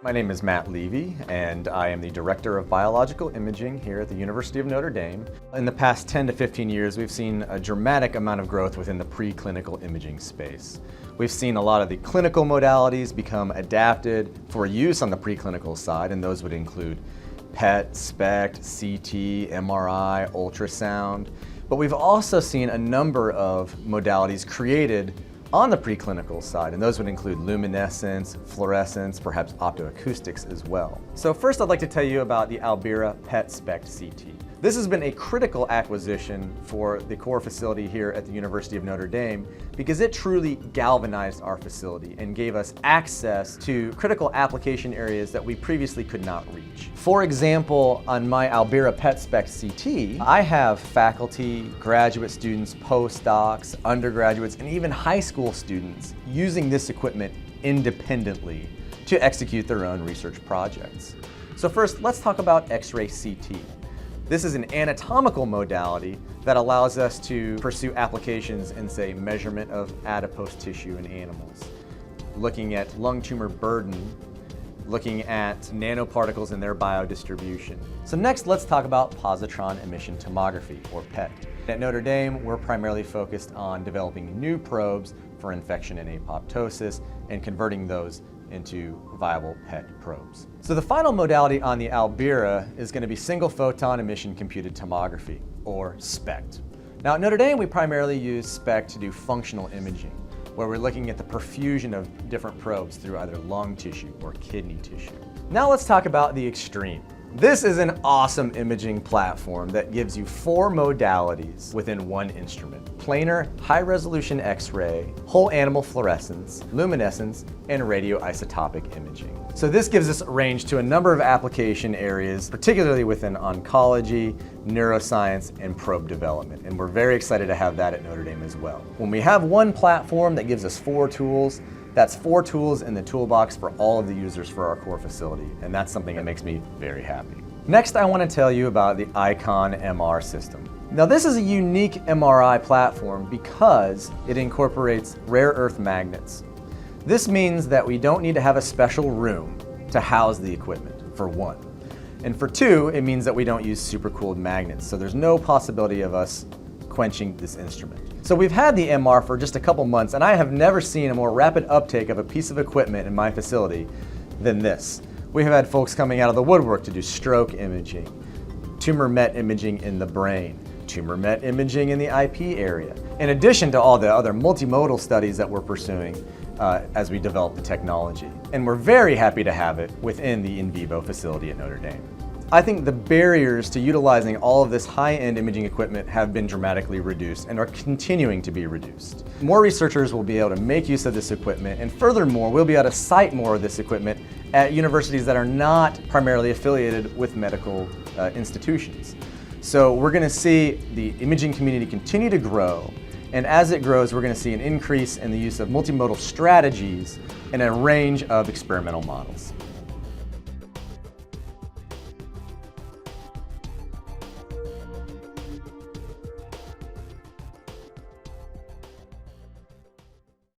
My name is Matt Leevy, and I am the Director of Biological Imaging here at the University of Notre Dame. In the past 10 to 15 years, we've seen a dramatic amount of growth within the preclinical imaging space. We've seen a lot of the clinical modalities become adapted for use on the preclinical side, and those would include PET, SPECT, CT, MRI, ultrasound. But we've also seen a number of modalities created on the preclinical side, and those would include luminescence, fluorescence, perhaps optoacoustics as well. So first I'd like to tell you about the Albira PET SPECT CT. This has been a critical acquisition for the core facility here at the University of Notre Dame because it truly galvanized our facility and gave us access to critical application areas that we previously could not reach. For example, on my Albira PET SPECT CT, I have faculty, graduate students, postdocs, undergraduates, and even high school students using this equipment independently to execute their own research projects. So first, let's talk about X-ray CT. This is an anatomical modality that allows us to pursue applications in, say, measurement of adipose tissue in animals, looking at lung tumor burden, looking at nanoparticles and their biodistribution. So next, let's talk about positron emission tomography, or PET. At Notre Dame, we're primarily focused on developing new probes for infection and apoptosis and converting those into viable PET probes. So the final modality on the Albira is going to be single photon emission computed tomography, or SPECT. Now at Notre Dame, we primarily use SPECT to do functional imaging, where we're looking at the perfusion of different probes through either lung tissue or kidney tissue. Now let's talk about the extreme. This is an awesome imaging platform that gives you 4 modalities within one instrument: planar high-resolution X-ray, whole animal fluorescence, luminescence, and radioisotopic imaging. So this gives us a range to a number of application areas, particularly within oncology, neuroscience, and probe development. And we're very excited to have that at Notre Dame as well. When we have one platform that gives us 4 tools, that's 4 tools in the toolbox for all of the users for our core facility, and that's something that makes me very happy. Next, I want to tell you about the ICON MR system. Now this is a unique MRI platform because it incorporates rare earth magnets. This means that we don't need to have a special room to house the equipment, for one. And for two, it means that we don't use supercooled magnets, so there's no possibility of us quenching this instrument. So we've had the MR for just a couple months, and I have never seen a more rapid uptake of a piece of equipment in my facility than this. We have had folks coming out of the woodwork to do stroke imaging, tumor MET imaging in the brain, tumor MET imaging in the IP area, in addition to all the other multimodal studies that we're pursuing as we develop the technology. And we're very happy to have it within the in vivo facility at Notre Dame. I think the barriers to utilizing all of this high-end imaging equipment have been dramatically reduced and are continuing to be reduced. More researchers will be able to make use of this equipment, and furthermore, we'll be able to site more of this equipment at universities that are not primarily affiliated with medical institutions. So we're going to see the imaging community continue to grow, and as it grows, we're going to see an increase in the use of multimodal strategies and a range of experimental models.